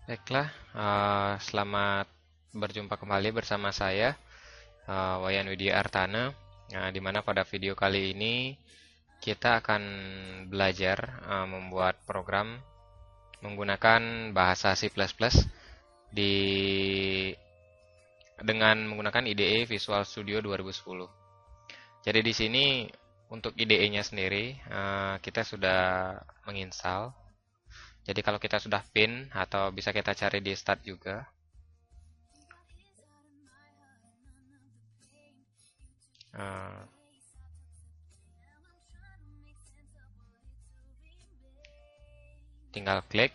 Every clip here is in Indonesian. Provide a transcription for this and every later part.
Baiklah, selamat berjumpa kembali bersama saya, Wayan Widya Artana. Di mana pada video kali ini kita akan belajar membuat program menggunakan bahasa C++ di dengan menggunakan IDE Visual Studio 2010. Jadi di sini untuk IDE-nya sendiri kita sudah menginstal. Jadi kalau kita sudah pin atau bisa kita cari di start juga. eh, Tinggal klik,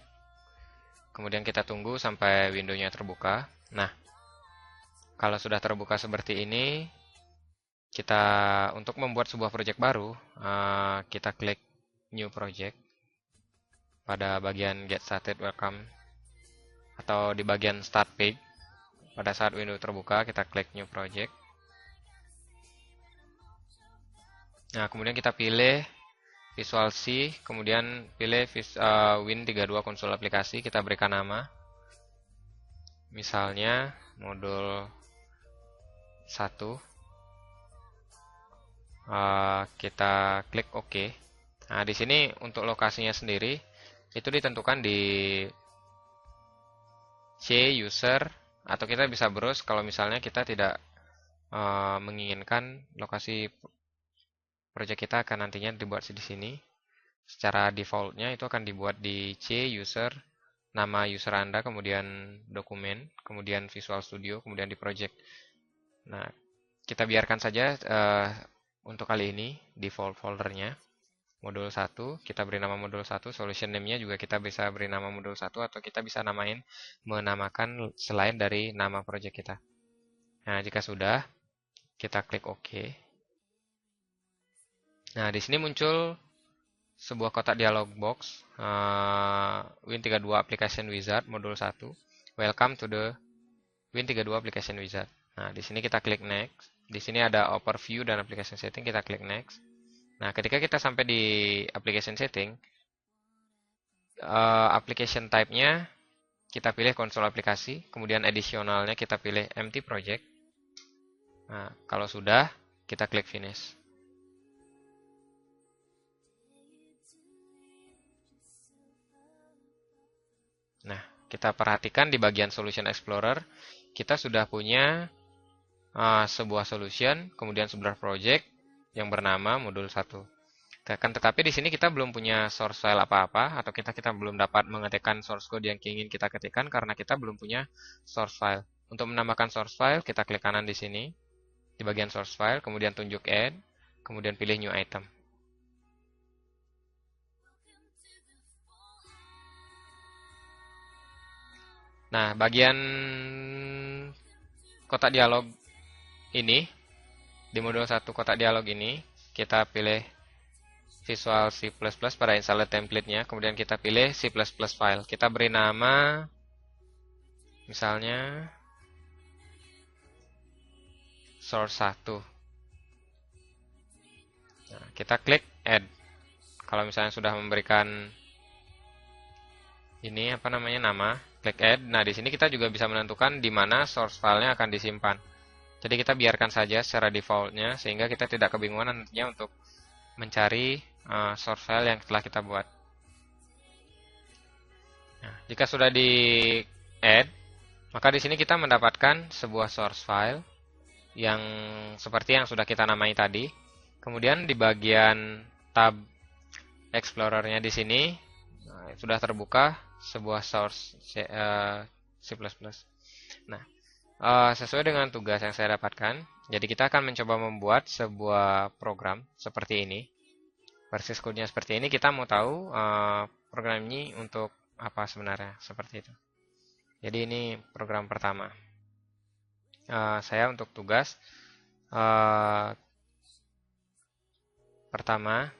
kemudian kita tunggu sampai windownya terbuka. Nah, kalau sudah terbuka seperti ini, kita untuk membuat sebuah project baru, kita klik New Project pada bagian Get Started Welcome atau di bagian Start Page. Pada saat window terbuka, kita klik New Project. Nah, kemudian kita pilih Visual C, kemudian pilih Win32 konsol aplikasi, kita berikan nama. Misalnya modul 1. Kita klik OK. Nah, di sini untuk lokasinya sendiri itu ditentukan di C user, atau kita bisa browse kalau misalnya kita tidak menginginkan lokasi project kita akan nantinya dibuat di sini. Secara defaultnya itu akan dibuat di C user, nama user Anda, kemudian dokumen, kemudian Visual Studio, kemudian di project. Nah, kita biarkan saja untuk kali ini default foldernya modul 1, kita beri nama modul 1, solution name-nya juga kita bisa beri nama modul 1, atau kita bisa menamakan selain dari nama project kita. Nah, jika sudah, kita klik OK. Nah, di sini muncul sebuah kotak dialog box, Win32 Application Wizard modul 1. Welcome to the Win32 Application Wizard. Nah, di sini kita klik next. Di sini ada overview dan application setting, kita klik next. Nah, ketika kita sampai di application setting, application type-nya kita pilih konsol aplikasi, kemudian additionalnya kita pilih empty project. Nah, kalau sudah, kita klik finish. Nah, kita perhatikan di bagian Solution Explorer, kita sudah punya sebuah solution, kemudian sebuah project yang bernama modul 1. Tetapi di sini kita belum punya source file apa-apa, atau kita belum dapat mengetikkan source code yang ingin kita ketikkan karena kita belum punya source file. Untuk menambahkan source file, kita klik kanan di sini, di bagian source file, kemudian tunjuk add, kemudian pilih new item. Nah, bagian kotak dialog ini, di modul 1 kotak dialog ini, kita pilih Visual C++ pada installer template-nya, kemudian kita pilih C++ file. Kita beri nama, misalnya source 1. Nah, kita klik add. Kalau misalnya sudah memberikan ini nama, klik add. Nah, di sini kita juga bisa menentukan di mana source filenya akan disimpan. Jadi kita biarkan saja secara defaultnya sehingga kita tidak kebingungan nantinya untuk mencari source file yang telah kita buat. Nah, jika sudah di add, maka di sini kita mendapatkan sebuah source file yang seperti yang sudah kita namai tadi. Kemudian di bagian tab Explorer-nya di sini sudah terbuka sebuah source C++. Nah, sesuai dengan tugas yang saya dapatkan, jadi kita akan mencoba membuat sebuah program seperti ini. Versi code-nya seperti ini, kita mau tahu program ini untuk apa sebenarnya, seperti itu. Jadi ini program pertama. Saya untuk tugas pertama,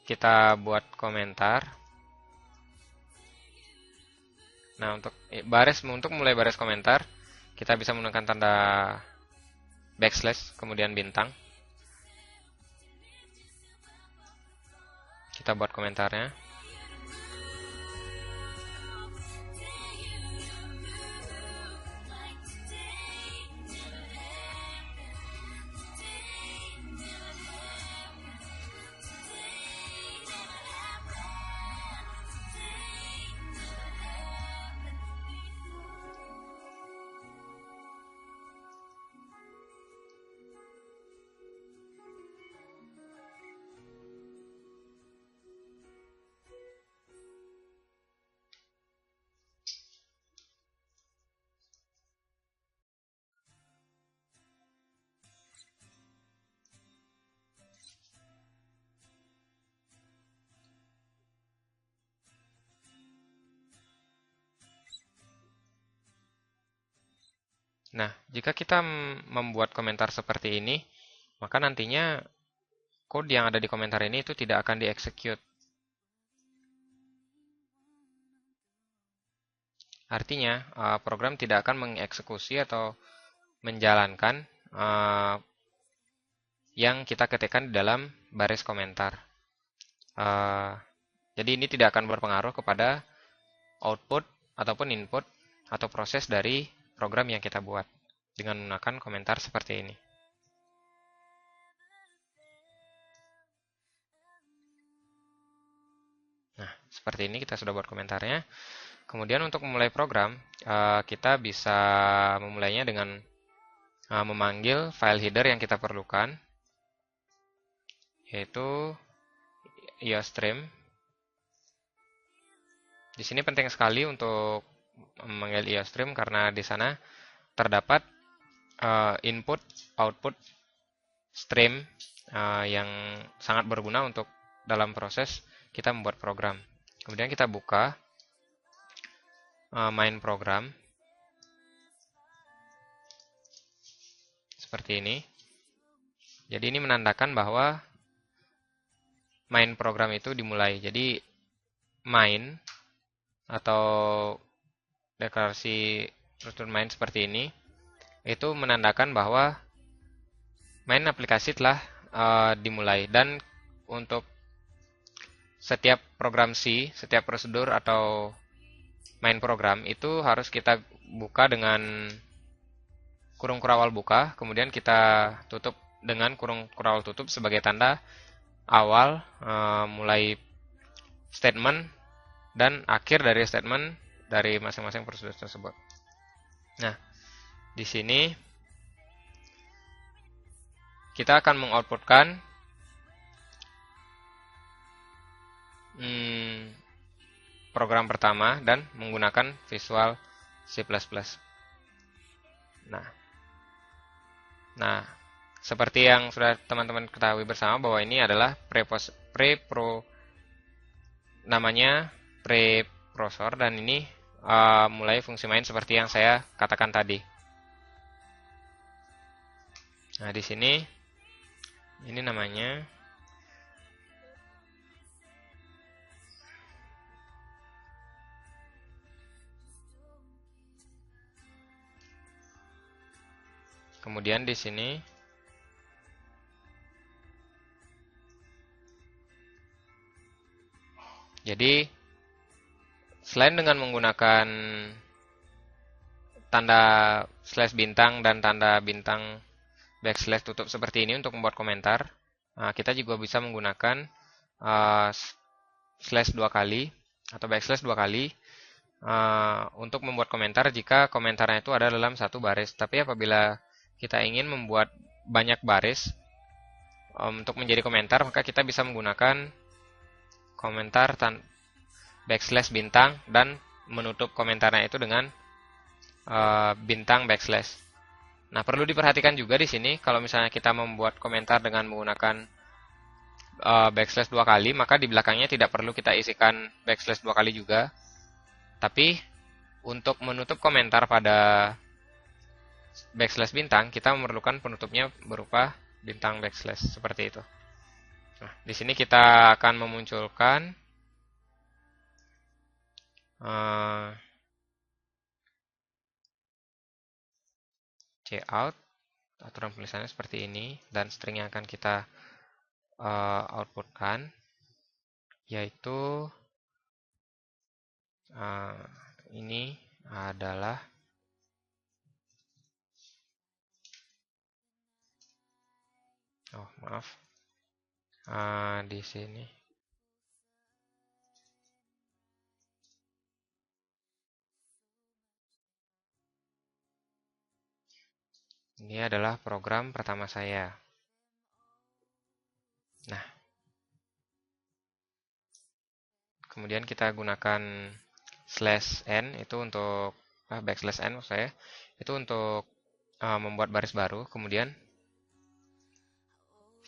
kita buat komentar. Nah, untuk mulai baris komentar, kita bisa menggunakan tanda backslash, kemudian bintang. Kita buat komentarnya. Nah, jika kita membuat komentar seperti ini, maka nantinya code yang ada di komentar ini itu tidak akan dieksekut. Artinya, program tidak akan mengeksekusi atau menjalankan yang kita ketikkan di dalam baris komentar. Jadi ini tidak akan berpengaruh kepada output ataupun input atau proses dari program yang kita buat dengan menggunakan komentar seperti ini. Nah, seperti ini kita sudah buat komentarnya. Kemudian untuk memulai program, kita bisa memulainya dengan memanggil file header yang kita perlukan, yaitu iostream. Di sini penting sekali untuk memanggil iostream karena di sana terdapat input, output, stream yang sangat berguna untuk dalam proses kita membuat program. Kemudian kita buka main program seperti ini. Jadi ini menandakan bahwa main program itu dimulai. Jadi main atau deklarasi struktur main seperti ini itu menandakan bahwa main aplikasi telah dimulai. Dan untuk setiap program C, setiap prosedur atau main program itu harus kita buka dengan kurung kurawal buka, kemudian kita tutup dengan kurung kurawal tutup sebagai tanda awal mulai statement dan akhir dari statement dari masing-masing prosedur tersebut. Nah, di sini kita akan mengoutputkan program pertama dan menggunakan Visual C++. Nah, seperti yang sudah teman-teman ketahui bersama bahwa ini adalah namanya preprocessor dan ini mulai fungsi main seperti yang saya katakan tadi. Nah, di sini ini namanya kemudian di sini jadi selain dengan menggunakan tanda slash bintang dan tanda bintang backslash tutup seperti ini untuk membuat komentar, kita juga bisa menggunakan slash 2 kali atau backslash 2 kali untuk membuat komentar jika komentarnya itu ada dalam satu baris. Tapi apabila kita ingin membuat banyak baris untuk menjadi komentar, maka kita bisa menggunakan komentar backslash bintang dan menutup komentarnya itu dengan bintang backslash. Nah, perlu diperhatikan juga di sini kalau misalnya kita membuat komentar dengan menggunakan backslash 2 kali, maka di belakangnya tidak perlu kita isikan backslash 2 kali juga. Tapi untuk menutup komentar pada backslash bintang, kita memerlukan penutupnya berupa bintang backslash seperti itu. Nah, di sini kita akan memunculkan cout, aturan tulisannya seperti ini, dan string yang akan kita outputkan yaitu ini adalah di sini ini adalah program pertama saya. Nah, kemudian kita gunakan slash n itu untuk backslash n maksud saya itu untuk membuat baris baru. Kemudian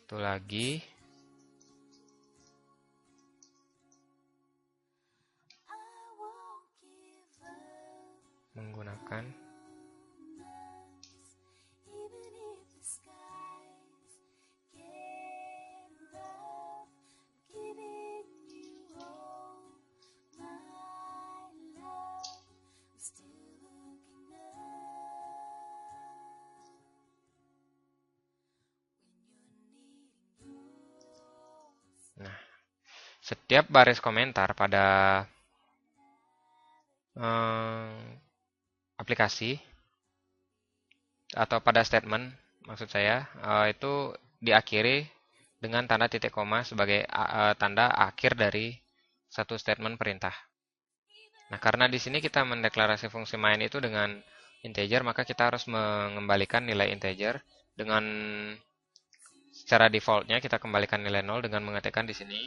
itu lagi menggunakan setiap baris komentar pada aplikasi atau pada statement, maksud saya, itu diakhiri dengan tanda titik koma sebagai tanda akhir dari satu statement perintah. Nah, karena di sini kita mendeklarasi fungsi main itu dengan integer, maka kita harus mengembalikan nilai integer dengan secara defaultnya kita kembalikan nilai 0 dengan mengetikkan di sini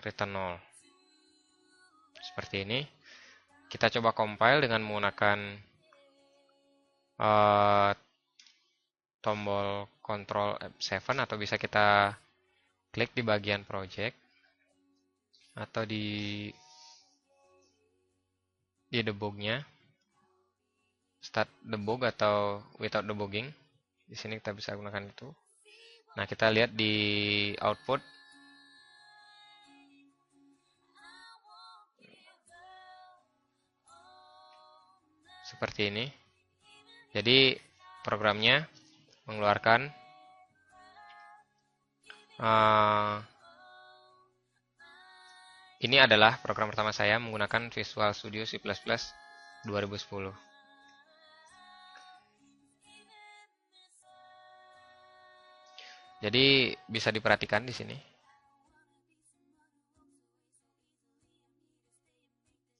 return 0. Seperti ini. Kita coba compile dengan menggunakan tombol Ctrl F7 atau bisa kita klik di bagian project atau di debugnya, start debug atau without debugging. Di sini kita bisa gunakan itu. Nah, kita lihat di output seperti ini. Jadi programnya mengeluarkan ini adalah program pertama saya menggunakan Visual Studio C++ 2010. Jadi bisa diperhatikan di sini.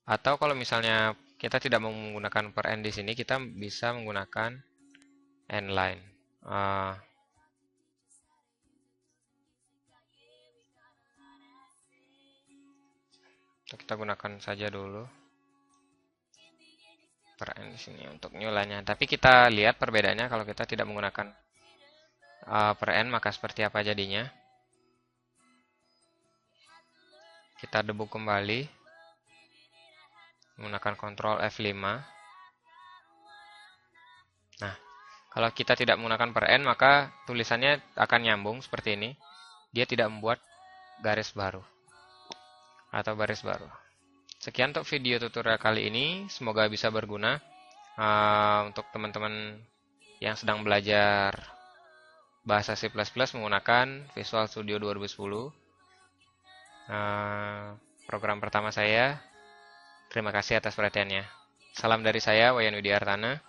Atau kalau misalnya kita tidak mau menggunakan per n di sini, kita bisa menggunakan n-line. Kita gunakan saja dulu per n di sini untuk new line-nya. Tapi kita lihat perbedaannya kalau kita tidak menggunakan per n, maka seperti apa jadinya. Kita debug kembali menggunakan Ctrl F5. Nah, kalau kita tidak menggunakan per n, maka tulisannya akan nyambung seperti ini. Dia tidak membuat garis baru atau baris baru. Sekian untuk video tutorial kali ini. Semoga bisa berguna untuk teman-teman yang sedang belajar bahasa C++ menggunakan Visual Studio 2010. Program pertama saya. Terima kasih atas perhatiannya. Salam dari saya, Wayan Widiartana.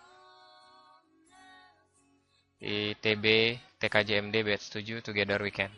ITB TKJMD Batch 7, Together We Can.